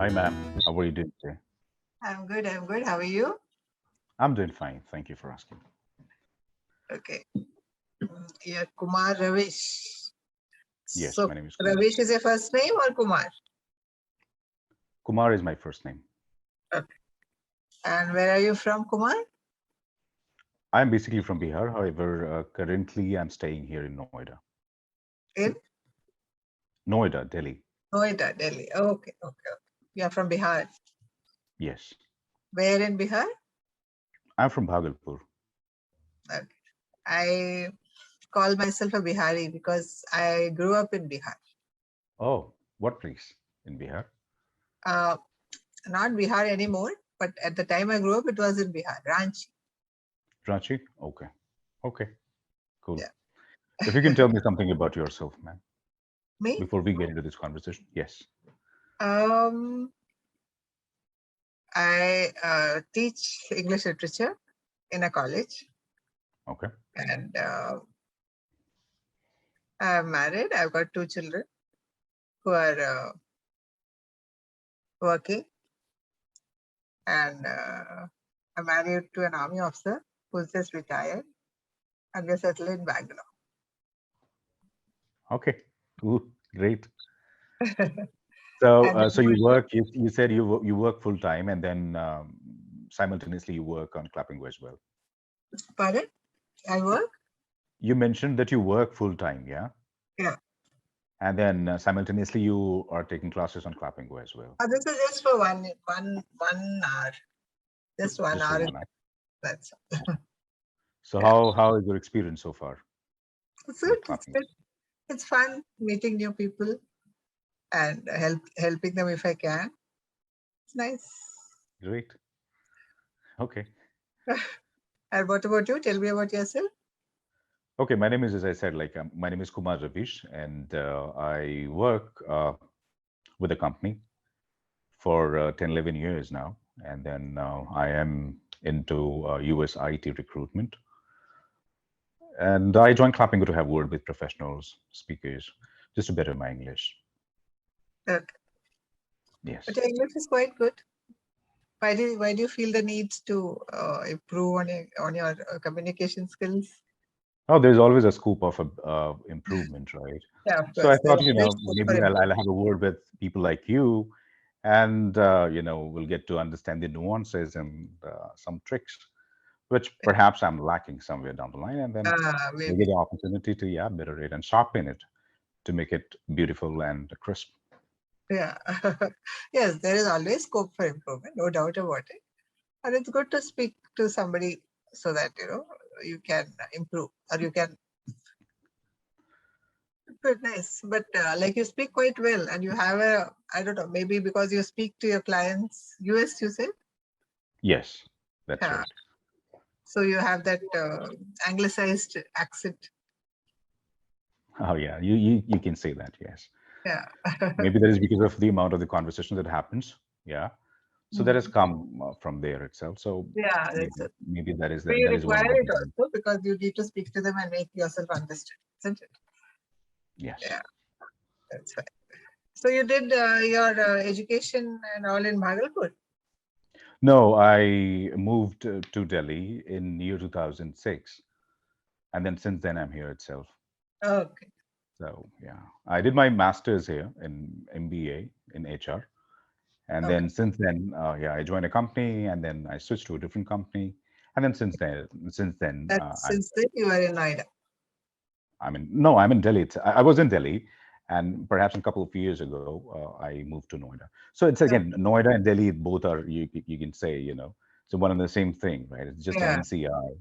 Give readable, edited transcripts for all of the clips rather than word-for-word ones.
Hi, ma'am. How are you doing today? I'm good. I'm good. How are you? I'm doing fine. Thank you for asking. Okay. Yeah, Kumar Ravish. Yes, So my name is Kumar. Ravish is your first name or Kumar? Kumar is my first name. Okay. And where are you from, Kumar? I'm basically from Bihar. However, currently I'm staying here in Noida. In Noida, Delhi. Noida, Delhi. Okay, okay, okay. You are from Bihar. Yes. Where in Bihar? I'm from Bhagalpur. Okay. I call myself a Bihari because I grew up in Bihar. Oh, what place in Bihar? Uh, Not Bihar anymore, but at the time I grew up, it was in Bihar, Ranchi. Ranchi? Okay. Okay. Cool. Yeah. If you can tell me something about yourself, ma'am, Me? before we get into this conversation. Yes. Um, I teach English literature in a college, Okay. and I'm married. I've got two children who are working, and I'm married to an army officer who's just retired, and we're settled in Bangalore. Okay. Cool. Great. So, And so you work. You said you work full time, and then simultaneously you work on Clapingo as well. pardon, I work. You mentioned that you work full time, yeah? Yeah. And then simultaneously you are taking classes on Clapingo as well. This is just for one hour, just one Just for hour. 1 hour. That's So yeah. how is your experience so far It's good. with It's Clapingo? good. It's fun meeting new people and helping them if I can. It's nice. Great. Okay. And what about you? Tell me about yourself. Okay. My name is, as I said, like my name is Kumar Ravish, and I work with a company for 10, 11 years now. And then I am into US IT recruitment. And I joined Clapingo to have word with professionals, speakers, just to better my English. Okay. But Yes. your English is quite good. Why do you feel the need to improve on your communication skills? Oh, there's always a scope of improvement, right? Yeah, of So I course. There's thought, always scope for maybe I'll improvement. have a word with people like you, and we'll get to understand the nuances and some tricks, which perhaps I'm lacking somewhere down the line, and then we'll get Maybe. the opportunity to better it and sharpen it to make it beautiful and crisp. Yeah. Yes, there is always scope for improvement, no doubt about it. And it's good to speak to somebody so that you can improve or you can. Good, nice. But like you speak quite well, and you have I don't know, maybe because you speak to your clients, US, you said? Yes, that's Yeah. right. So you have that anglicized accent. Oh yeah, you can say that. Yes, Yeah. maybe that is because of the amount of the conversation that happens. Yeah, so that has Mm. come from there itself. So Yeah, that's maybe it. maybe that is But you that is one require of the it reasons. also because you need to speak to them and make yourself understood, isn't it? Yes. Yeah, that's right. So you did your education and all in Bhagalpur? No, I moved to Delhi in year 2006, and then since then I'm here itself. Okay. So yeah, I did my master's here in MBA in HR, and Okay. then since then, I joined a company, and then I switched to a different company, and then since then, That's since then you are in Noida. no, I'm in Delhi. I was in Delhi, and perhaps a couple of years ago, I moved to Noida. So it's Okay. again, Noida and Delhi both are you can say so one and the same thing, right? It's just an Yeah. NCR.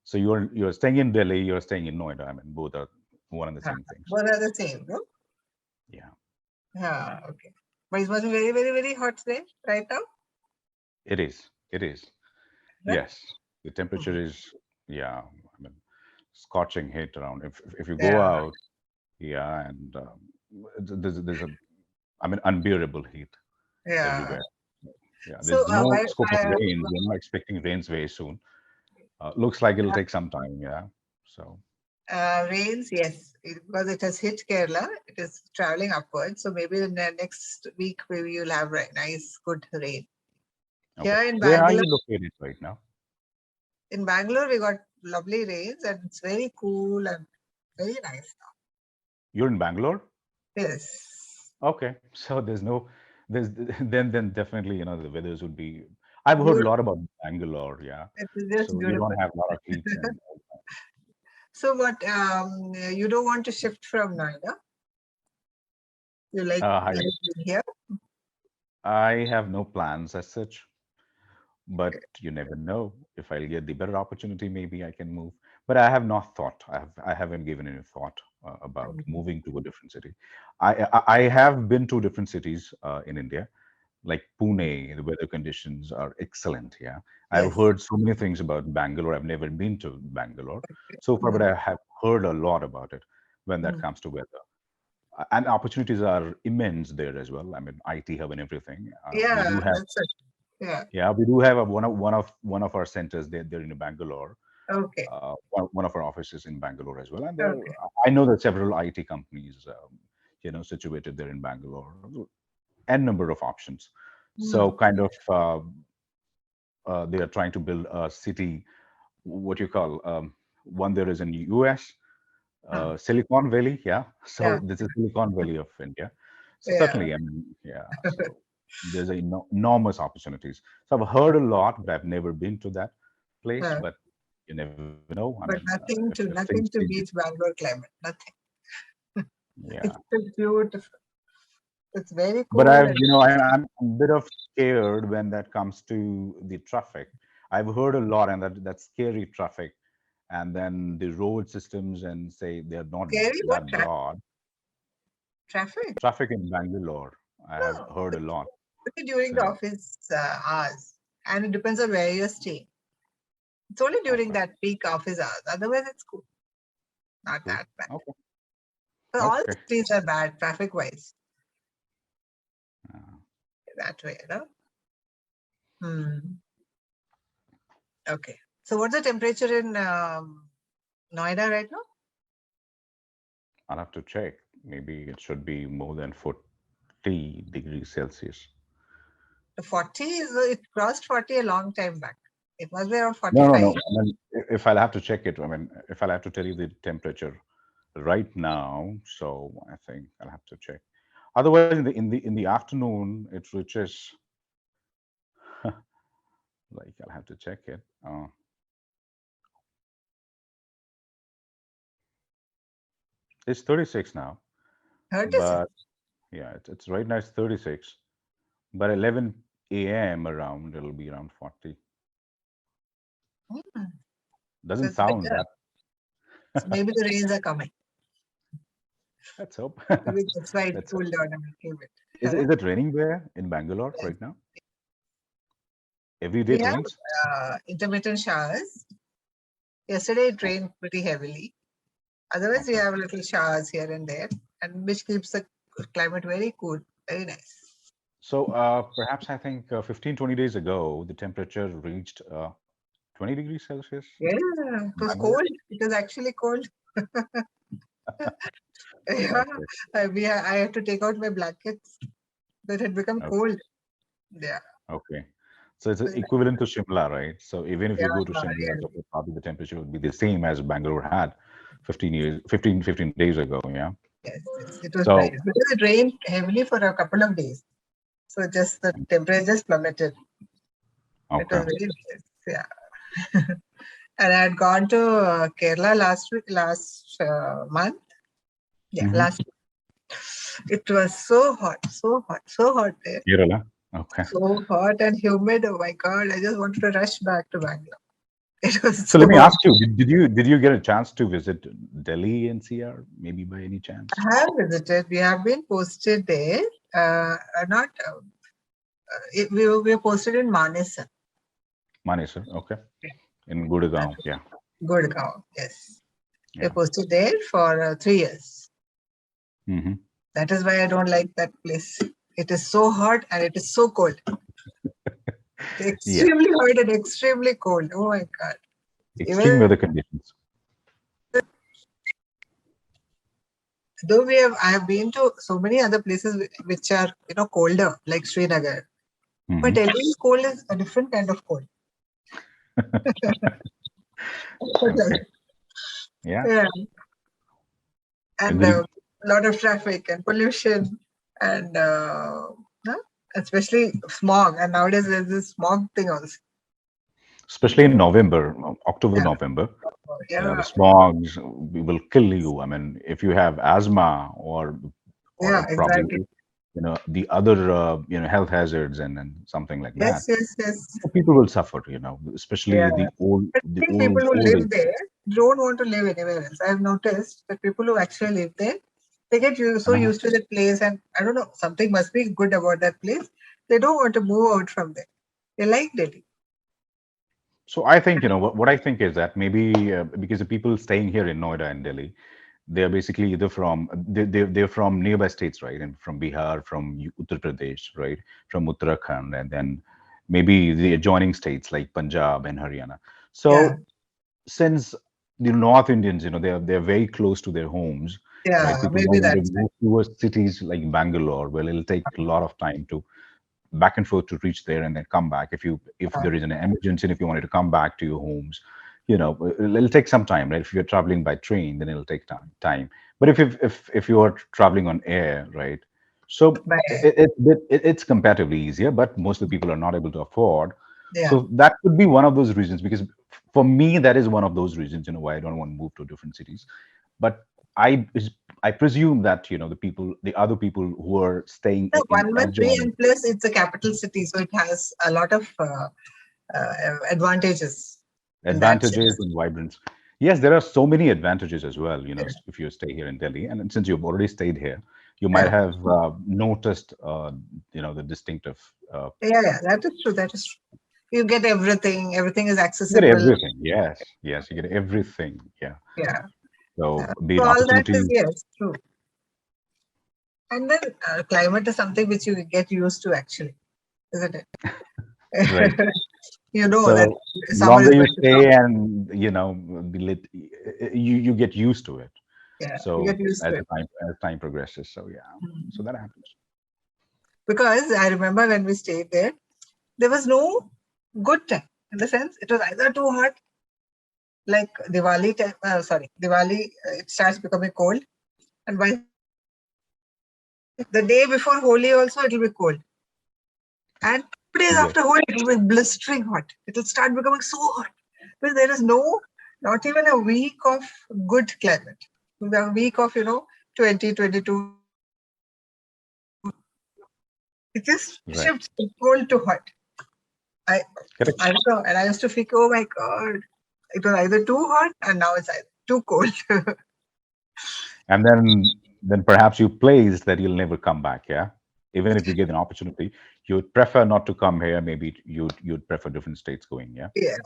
So you're staying in Delhi, you're staying in Noida. I mean, both are one and the Yeah. same things. Both are the same, no? Yeah, Yeah. Okay. But it must be very, very, very hot there right now. it is. It is. Right? Yes, the temperature is I mean, scorching heat around. If you go Yeah. out, and there's a unbearable heat Yeah. everywhere. Yeah, So there's no scope of why rain. We're not expecting rains very soon. Looks like it'll take some time. Yeah. So. Rains, yes, because it has hit Kerala. It is traveling upwards. So maybe in the next week, maybe you'll have nice, good rain. Okay. Here in Where are Bangalore, you located right now? we got lovely rains and it's very cool and very nice now. You're in Bangalore? Yes. Okay. So there's then definitely, the weathers would be. I've heard a Beautiful. lot about Bangalore, yeah. It is just So you don't beautiful. have a lot of heat and So what, you don't want to shift from Noida? You like I being here? I have no plans as such, but you never know. If I'll get the better opportunity, maybe I can move. But I have not thought. I haven't given any thought about Mhm. moving to a different city. I have been to different cities in India, like Pune. The weather conditions are excellent. Yeah, I've Yes. heard so many things about Bangalore. I've never been to Bangalore so far, but Mm, I have heard a lot about it when that mm. comes to weather. And opportunities are immense there as well. I mean, IT hub and everything. We Yeah, do have, that's it. Yeah. yeah, we do have one of our centers there in Bangalore. Okay. One of our offices in Bangalore as well, and there Okay. I know that several IT companies, situated there in Bangalore, n number of options. So Mm. kind of they are trying to build a city, what you call one there is in US, Huh. Silicon Valley, yeah. So Yeah. this is Silicon Valley of India. So Yeah. certainly, I mean, yeah. So there's enormous opportunities. So I've heard a lot, but I've never been to that place. Yeah. But you never know. I mean, But if things nothing change, to beat Bangalore climate. Nothing. yeah. It's still beautiful. It's very But cool I've, and I'm a bit of scared when that comes to the traffic. I've heard a lot, and that scary traffic, and then the road systems, and say they're not scary. What that broad. traffic? Traffic in Bangalore, I have No, heard a lot. only during the So, office hours, and it depends on where you're staying. It's only during okay, that peak office hours. Otherwise, it's cool. Not cool. that bad. Okay, But all okay. cities are bad traffic wise. Uh, That way, Hmm. Okay. So, what's the temperature in Noida right now? I'll have to check. Maybe it should be more than 40 degrees Celsius. The 40 is it crossed 40 a long time back. It must be around No, no, 45. no. I mean, if I'll have to check it, I mean, if I'll have to tell you the temperature right now, so I think I'll have to check. Otherwise, in the afternoon, it reaches like I'll have to check it. It's 36 now, 36. but yeah, it's right now it's 36. But 11 a.m. around it'll be around 40. Hmm. So Doesn't it's sound better. that. So maybe the rains are coming. Let's hope. Maybe that's why it Let's hope. cooled down a little Is bit. is it raining there in Bangalore right now? Every day We it have rains. intermittent showers. Yesterday it Okay. rained pretty heavily. Otherwise, we Okay. have little showers here and there, and which keeps the climate very cool, very nice. So perhaps I think 15, 20 days ago the temperature reached 20 degrees Celsius Yeah, it in was Bangalore. cold. It was actually cold. Yeah, Okay. I had to take out my blankets. That had become Okay. cold. Yeah, Okay. So it's it was equivalent to Shimla, right? So even if yeah, you go to Shimla, really. so probably the temperature would be the same as Bangalore had 15 days ago. Yeah. Yes, yes, it was So nice because it rained heavily for a couple of days. So just the temperature just plummeted. It was okay. very nice. Yeah. And I had gone to Kerala last month. Yeah, Hmm. last. It was so hot, so hot, so hot there. Kerala. Okay. So hot and humid. Oh my God, I just wanted to rush back to Bangalore. It was So so let me hot. ask you, did you get a chance to visit Delhi NCR maybe by any chance? I have visited. We have been posted there. Not we were posted in Manesan. Manesar. Okay. In Gurgaon. Yeah. Gurgaon. Yes, we were Yeah. posted there for 3 years. Hmm. That is why I don't like that place. It is so hot and it is so cold. Yeah. Extremely hot and extremely cold. Oh my God. Extreme Even weather conditions. Though I have been to so many other places which are, colder, like Srinagar. But Hmm. Delhi's cold is a different kind of cold. Okay. Yeah. Yeah, and Agree. a lot of traffic and pollution and huh? Especially smog. And nowadays there's this smog thing also. Especially in November, October, Yeah, November. The yeah, smogs will kill you. I mean, if you have asthma or yeah, probably exactly. the other health hazards and something like that, Yes, yes, yes. people will suffer. Yeah. Especially the old But the I think old people who old live age. there don't want to live anywhere else. I've noticed that people who actually live there, they get so Uh-huh. used to that place, and I don't know, something must be good about that place. They don't want to move out from there. They like Delhi. So I think what I think is that maybe because the people staying here in Noida and Delhi, they're basically either from they're from nearby states, right? And from Bihar, from Uttar Pradesh, right? From Uttarakhand, and then maybe the adjoining states like Punjab and Haryana. Yeah, So since the North Indians, they're very close to their homes, right? yeah, People maybe don't want to that's it. move towards cities like Bangalore, where it'll take a lot of time to back and forth to reach there and then come back. If Yeah, there is an emergency and if you wanted to come back to your homes, it'll take some time, right? If you're traveling by train, then it'll take time. But if you are traveling on air, right? So bye. it's comparatively easier, but most of the people are not able to afford. Yeah. So that could be one of those reasons, because for me that is one of those reasons, why I don't want to move to different cities. But I I presume that the other people who are staying No, in one must be, adjoining and plus it's a capital city, so it has a lot of advantages in that advantages sense. and vibrance. Yes, there are so many advantages as well, if you stay here in Delhi. And since you've already stayed here, you might Yeah, have noticed, the distinctive. yeah, yeah. That is true. That is true. You get everything. Everything is You get accessible. everything. Yes, yes, you get everything. Yeah. Yeah. So be So it all that is, opportunities, yes, true. And then climate is something which you get used to, actually, isn't it? right? You know that So summer longer is you going to stay come. and you get used to it. Yeah, you So get used to as it. time progresses, so yeah, so Mm. that happens. Because I remember when we stayed there was no good time. In the sense, it was either too hot, like Diwali time. Sorry, Diwali, it starts becoming cold, and by the day before Holi also it will be cold, and 2 days Yes, after Holi it will be blistering hot. It will start becoming so hot. Because there is not even a week of good climate. The week of 2022, it just right. shifts from cold to hot. I Correct. I don't know, and I used to think, oh my god, it was either too hot and now it's either too cold. And then perhaps you place that you'll never come back. Yeah, even if you get an opportunity, you'd prefer not to come here. Maybe you'd prefer different states going. Yeah. Yeah,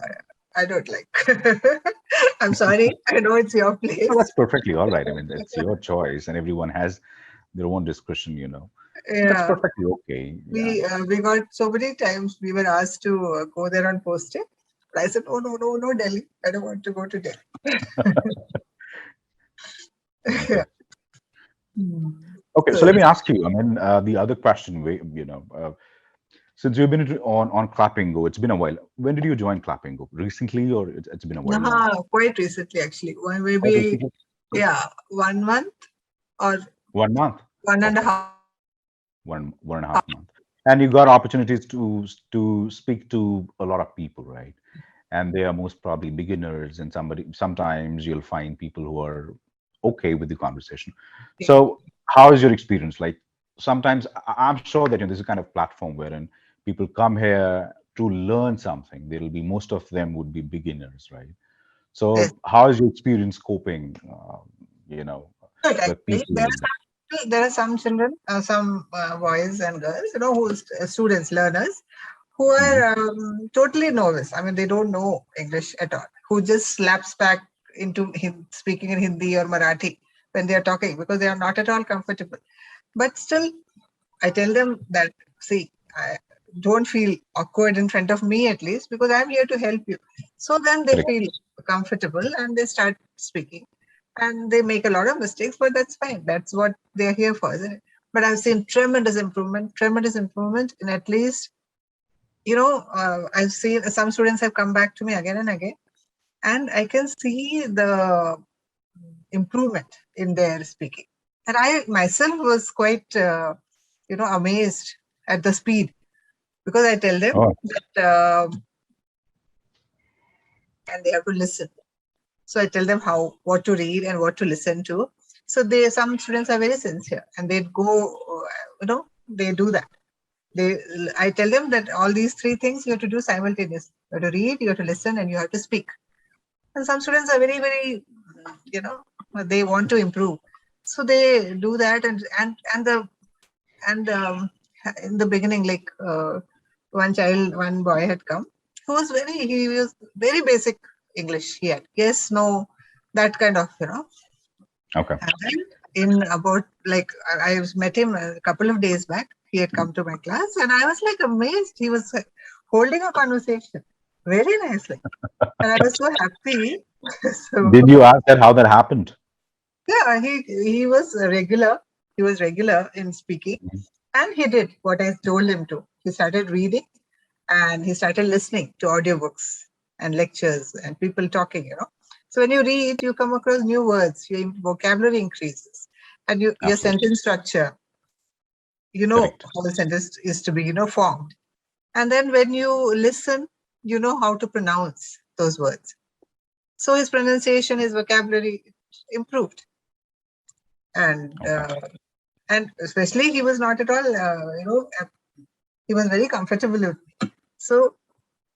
I don't like. I'm sorry. I know it's your No, that's place. perfectly all right. I mean, it's your choice, and everyone has their own discretion. So that's Yeah, perfectly okay. Yeah. we got so many times we were asked to go there on posting. But I said, oh no, no, no, Delhi. I don't want to go to Delhi. Okay. Hmm. Okay. So So, let me ask you. I mean, the other question. Since you've been on Clapingo, it's been a while. When did you join Clapingo? Recently, or it's been a while now? quite recently, actually. One Quite maybe, recently. yeah, 1 month or 1 month. one and a Okay. half. 1.5 month, and you got opportunities to speak to a lot of people, right? And they are most probably beginners, and sometimes you'll find people who are okay with the conversation. So how is your experience like? Sometimes I'm sure that this is a kind of platform wherein people come here to learn something. There'll be most of them would be beginners, right? Yes. So how is your experience coping, you know Good, with actually. people? There are some children, some boys and girls, who's students, learners, who Mhm. are totally novice. I mean, they don't know English at all. Who just slaps back into speaking in Hindi or Marathi when they are talking because they are not at all comfortable. But still, I tell them that, see, don't feel awkward in front of me at least because I'm here to help you. So then they Correct. feel comfortable and they start speaking. and they make a lot of mistakes, but that's fine. That's what they're here for, isn't it? But I've seen tremendous improvement in at least, I've seen some students have come back to me again and again, and I can see the improvement in their speaking. And I myself was quite, amazed at the speed, because I tell them that, and they have to listen. So I tell them what to read and what to listen to. So some students are very sincere, and they go, they do that. I tell them that all these three things you have to do simultaneously. You have to read, you have to listen, and you have to speak. And some students are very, very, they want to improve. So they do that, and in the beginning, like one boy had come, he was very basic English. He had yes, no, that kind of, Okay. And in about, like, I met him a couple of days back. He had come to my class, and I was like amazed. He was holding a conversation very nicely, and I was so happy. So, Did you ask that how that happened? yeah, he was regular. He was regular in speaking, and he did what I told him to. He started reading, and he started listening to audiobooks and lectures and people talking. So when you read, you come across new words. Your vocabulary increases, and your sentence structure. Correct. How the sentence is to be, formed. And then when you listen, you know how to pronounce those words. So his pronunciation, his vocabulary improved. And and especially he was not at all, he was very comfortable with me. So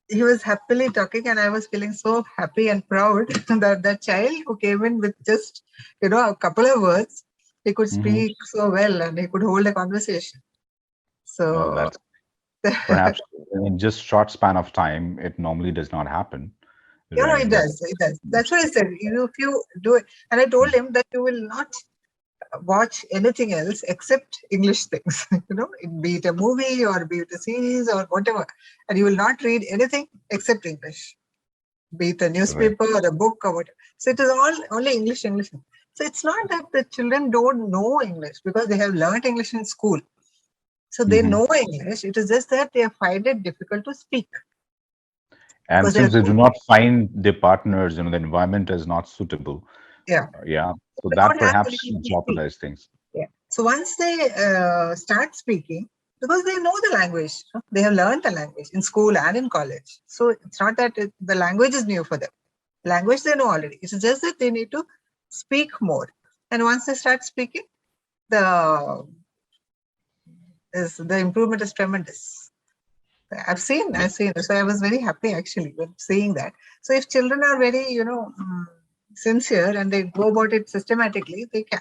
he was happily talking, and I was feeling so happy and proud that the child who came in with just, a couple of words, he could speak so well, and he could hold a conversation. So that's perhaps in just short span of time, it normally does not happen. right? It does. It does. That's what I said. If you do it, and I told him that you will not watch anything else except English things, be it a movie or be it a series or whatever, and you will not read anything except English, be it a newspaper or a book or whatever. So it is only English. So it's not that the children don't know English, because they have learned English in school. So they know English. It is just that they find it difficult to speak. And since they do not find their partners, the environment is not suitable. Yeah. So that perhaps jeopardizes things. Yeah. So once they start speaking, because they know the language, they have learned the language in school and in college. So it's not that the language is new for them. Language they know already. It's just that they need to speak more. And once they start speaking, the improvement is tremendous. I've seen. So I was very happy actually with seeing that. So if children are very, sincere, and they go about it systematically, they can.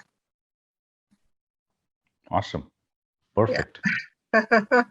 Awesome. Perfect. Yeah.